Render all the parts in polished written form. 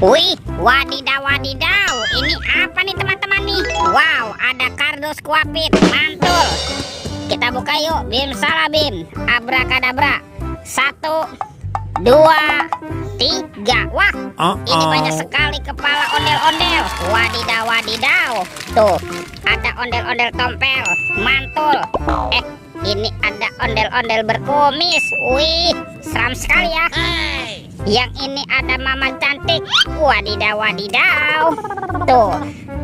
Wih, wadidaw wadidaw. Ini apa nih teman-teman nih? Wow, ada kardus kuapit, mantul. Kita buka yuk. Bim salah bim. Abrakadabra. 1, 2, 3. Wah, ini banyak sekali kepala ondel-ondel. Wadidaw wadidaw. Tuh, ada ondel-ondel tompel, mantul. Ini ada ondel-ondel berkumis. Wih, seram sekali ya. Yang ini ada mama cantik. Wadidaw wadidaw. Tuh,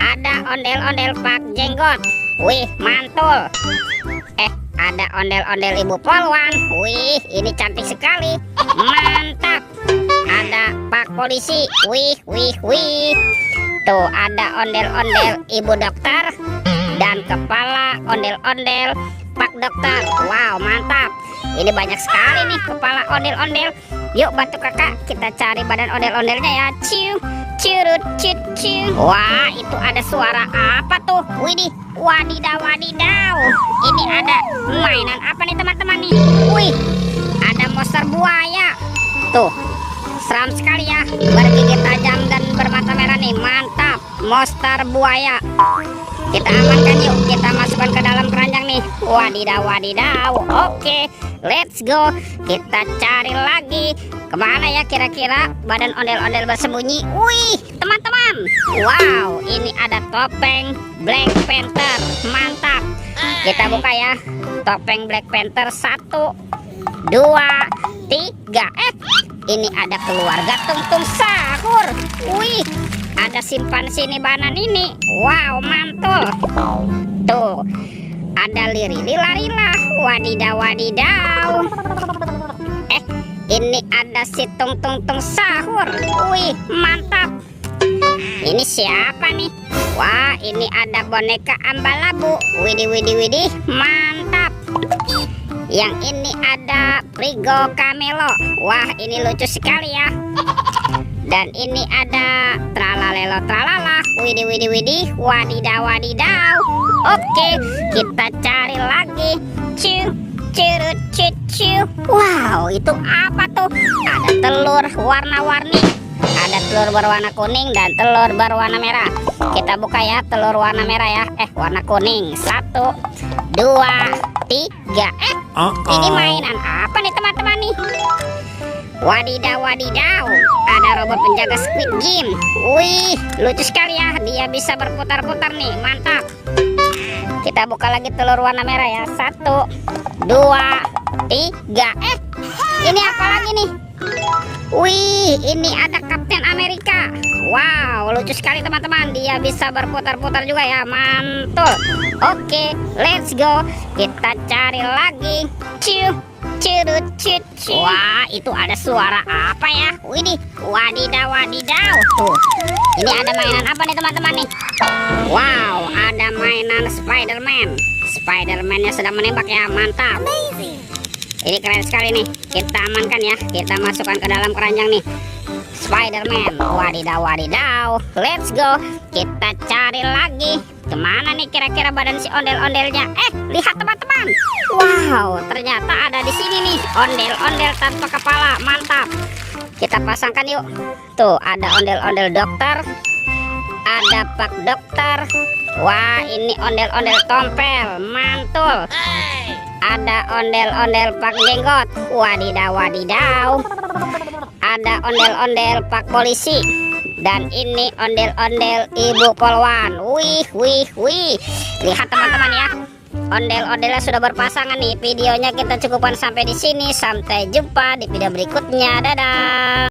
ada ondel-ondel pak jenggot. Wih, mantul. Ada ondel-ondel ibu polwan. Wih, ini cantik sekali. Mantap. Ada pak polisi. Wih, wih, wih. Tuh, ada ondel-ondel ibu dokter dan kepala ondel-ondel pak dokter. Wow, mantap. Ini banyak sekali nih kepala ondel-ondel. Yuk bantu kakak, kita cari badan ondel-ondelnya ya. Ciu, curut, cut, ciu. Wah, itu ada suara apa tuh? Widih, wadidaw wadidaw. Ini ada mainan apa nih teman-teman nih? Wih, ada monster buaya. Tuh, seram sekali ya. Bergigi tajam dan bermata merah nih. Mantap, monster buaya. Kita amankan yuk, kita masukkan ke dalam keranjang nih. Wadidaw wadidaw. Oke, let's go. Kita cari lagi. Kemana ya kira-kira badan ondel-ondel bersembunyi? Wih, teman-teman. Wow, ini ada topeng Black Panther. Mantap. Kita buka ya. Topeng Black Panther 1, 2, 3. Ini ada keluarga Tung-Tung Sahur. Wih, ada simpansi banan ini. Wow, mantul. Tuh, ada liri-lila-lila. Wadidaw wadidaw. Ini ada si Tung-Tung Sahur. Wih, mantap. Ini siapa nih? Wah, ini ada boneka Ambalabu. Widih, widih, widih, mantap. Yang ini ada Prigo Camelo. Wah, ini lucu sekali ya. Dan ini ada Tralalelo Tralala. Widih, widih, widih, wadidaw wadidaw. Oke, kita cari lagi. Ciu, curut, cucu. Wow, itu apa tuh? Ada telur warna-warni. Ada telur berwarna kuning dan telur berwarna merah. Kita buka ya, telur warna merah ya. Warna kuning. 1, 2, 3. Ini mainan apa nih teman-teman nih? Wadidaw wadidaw. Ada robot penjaga Squid Game. Wih, lucu sekali ya. Dia bisa berputar-putar nih. Mantap. Kita buka lagi telur warna merah ya. 1, 2, 3. Ini apa lagi nih? Wih, ini ada Kapten Amerika. Wow, lucu sekali teman-teman. Dia bisa berputar-putar juga ya. Mantul. Oke, let's go. Kita cari lagi. Ciu, curut, cucu. Wah, itu ada suara apa ya? Widih, wadidaw wadidaw. Tuh, ini ada mainan apa nih teman-teman nih? Wow, ada mainan Spider-Man. Spider-Man-nya sedang menembak ya. Mantap. Ini keren sekali nih. Kita amankan ya. Kita masukkan ke dalam keranjang nih. Spider-Man. Wadidaw wadidaw. Let's go. Kita cari lagi. Kemana nih kira-kira badan si ondel-ondelnya? Lihat teman-teman. Wow, ternyata ada di sini nih. Ondel-ondel tanpa kepala. Mantap. Kita pasangkan yuk. Tuh, ada ondel-ondel dokter. Ada pak dokter. Wah, ini ondel-ondel tompel. Mantul. Ada ondel-ondel pak jenggot. Wadidaw wadidaw. Ada ondel-ondel pak polisi. Dan ini ondel-ondel ibu polwan. Wih, wih, wih. Lihat teman-teman ya. Ondel-ondelnya sudah berpasangan nih. Videonya kita cukupkan sampai di sini. Sampai jumpa di video berikutnya. Dadah.